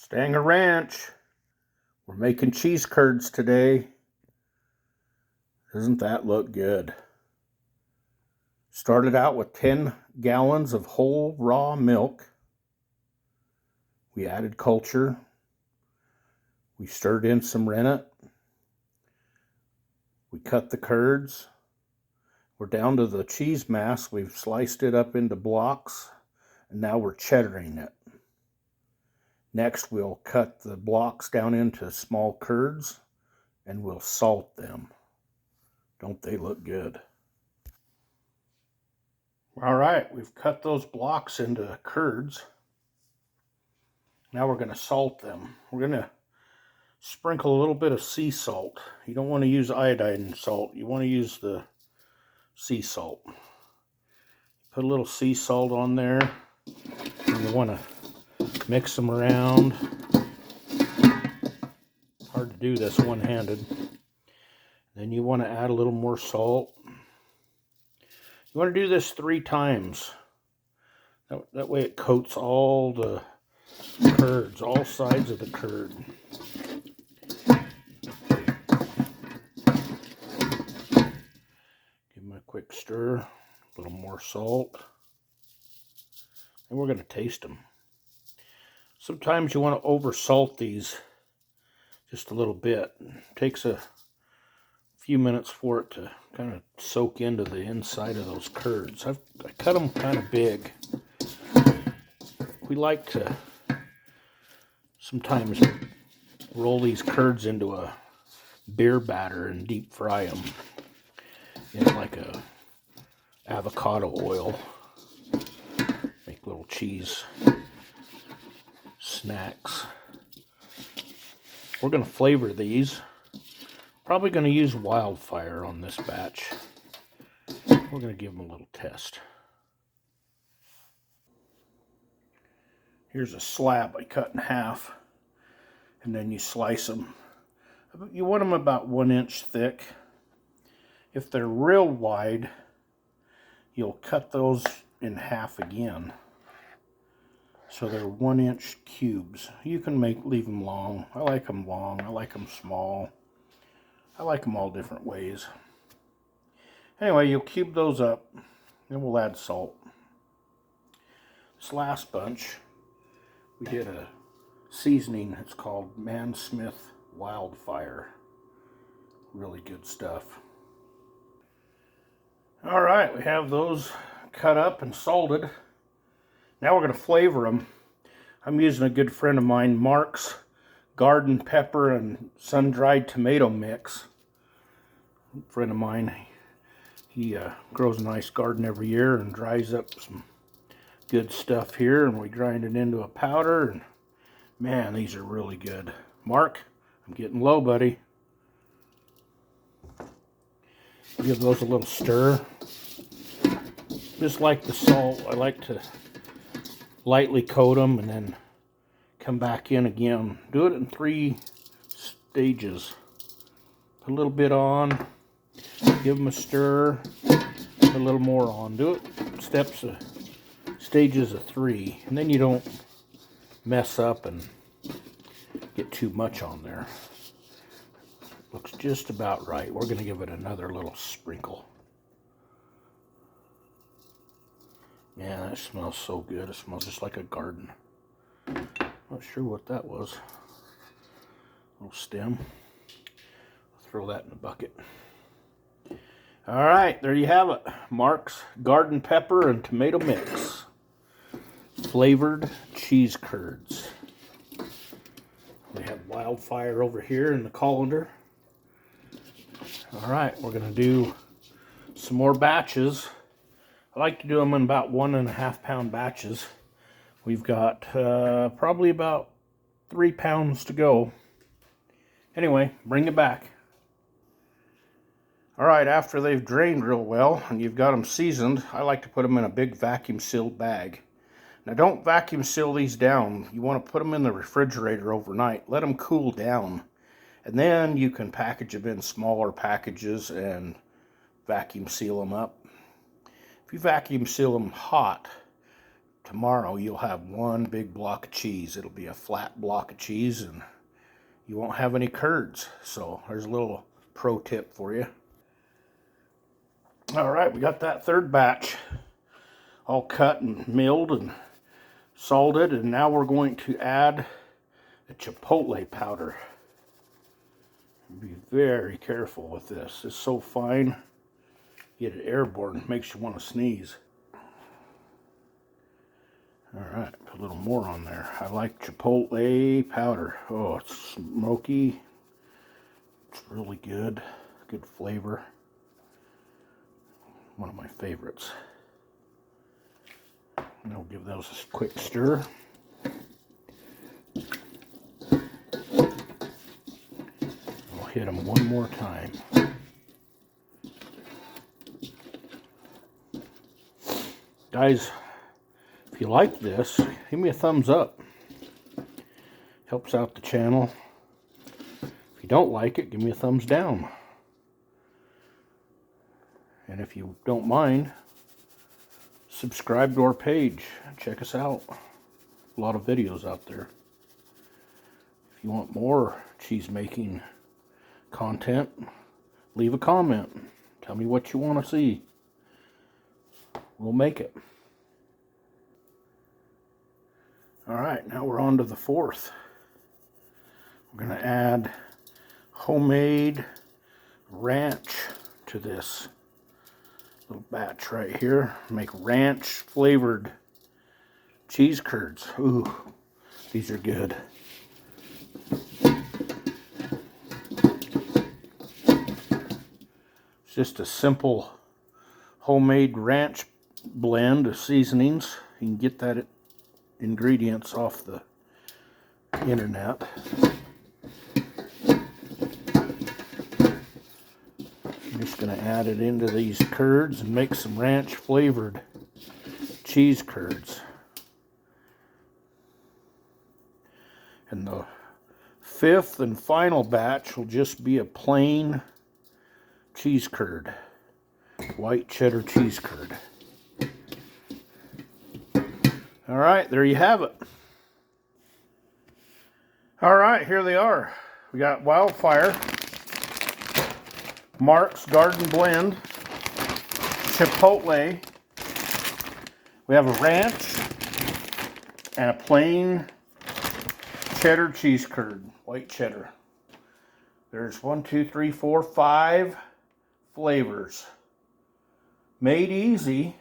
Stanger Ranch. We're making cheese curds today. Doesn't that look good? Started out with 10 gallons of whole raw milk. We added culture. We stirred in some rennet. We cut the curds. We're down to the cheese mass. We've sliced it up into blocks, and now we're cheddaring it. Next, we'll cut the blocks down into small curds, and we'll salt them. Don't they look good? All right, we've cut those blocks into curds. Now we're going to salt them. We're going to sprinkle a little bit of sea salt. You don't want to use iodine salt. You want to use the sea salt. Put a little sea salt on there. And you want to mix them around. Hard to do this one-handed. Then you want to add a little more salt. You want to do this 3 times. That way it coats all the curds, all sides of the curd. Give them a quick stir, a little more salt, and we're going to taste them. Sometimes you want to over salt these just a little bit. It takes a few minutes for it to kind of soak into the inside of those curds. I cut them kind of big. We like to sometimes roll these curds into a beer batter and deep fry them in like a avocado oil. Make little cheese snacks. We're going to flavor these. Probably going to use wildfire on this batch. We're going to give them a little test. Here's a slab I cut in half, and then you slice them. You want them about 1 inch thick. If they're real wide, you'll cut those in half again. So they're 1 inch cubes. You can leave them long. I like them long. I like them small. I like them all different ways. Anyway, you'll cube those up, and we'll add salt. This last bunch, we did a seasoning. It's called Man Smith Wildfire. Really good stuff. All right, we have those cut up and salted. Now we're going to flavor them. I'm using a good friend of mine, Mark's garden pepper and sun-dried tomato mix. A friend of mine, he grows a nice garden every year and dries up some good stuff here, and we grind it into a powder, and man, these are really good. Mark, I'm getting low, buddy. Give those a little stir. Just like the salt, I like to lightly coat them and then come back in again. Do it in 3 stages. Put a little bit on, give them a stir, put a little more on. Do it stages of 3, and then you don't mess up and get too much on there. Looks just about right. We're going to give it another little sprinkle. Man, that smells so good. It smells just like a garden. Not sure what that was. Little stem. I'll throw that in the bucket. All right, there you have it. Mark's garden pepper and tomato mix. Flavored cheese curds. We have wildfire over here in the colander. All right, we're going to do some more batches. I like to do them in about 1.5 pound batches. We've got probably about 3 pounds to go. Anyway, bring it back. All right, after they've drained real well and you've got them seasoned, I like to put them in a big vacuum sealed bag. Now don't vacuum seal these down. You want to put them in the refrigerator overnight. Let them cool down. And then you can package them in smaller packages and vacuum seal them up. If you vacuum seal them hot, tomorrow you'll have one big block of cheese. It'll be a flat block of cheese, and you won't have any curds. So there's a little pro tip for you. All right, we got that third batch all cut and milled and salted, and now we're going to add the chipotle powder. Be very careful with this. It's so fine, get it airborne, it makes you want to sneeze. All right, put a little more on there. I like chipotle powder. Oh, it's smoky. It's really good. Good flavor. One of my favorites. And I'll give those a quick stir. I'll hit them one more time. Guys, if you like this, give me a thumbs up. Helps out the channel. If you don't like it, give me a thumbs down. And if you don't mind, subscribe to our page. Check us out. A lot of videos out there. If you want more cheese making content, leave a comment. Tell me what you want to see. We'll make it. Alright, now we're on to the fourth. We're going to add homemade ranch to this little batch right here. Make ranch flavored cheese curds. Ooh, these are good. It's just a simple homemade ranch blend of seasonings. You can get that ingredients off the internet. I'm just going to add it into these curds and make some ranch flavored cheese curds. And the fifth and final batch will just be a plain cheese curd. White cheddar cheese curd. Alright, there you have it. Alright, here they are. We got Wildfire, Mark's Garden Blend, Chipotle, we have a ranch, and a plain cheddar cheese curd, white cheddar. There's 5 flavors. Made easy,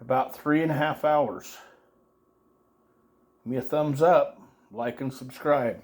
about 3.5 hours. Give me a thumbs up, like and subscribe.